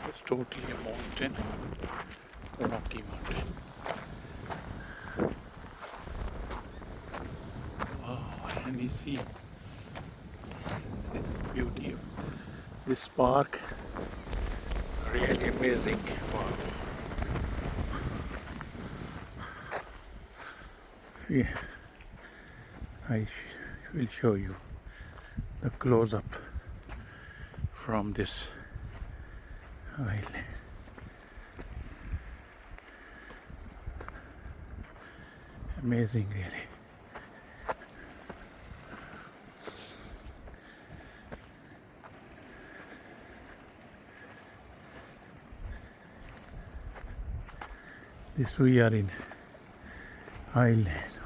It's totally a mountain, Rocky Mountain. Wow, and you see this beauty of this park, really amazing. Wow. See, will show you the close-up from this island. Amazing, really. This we are in island.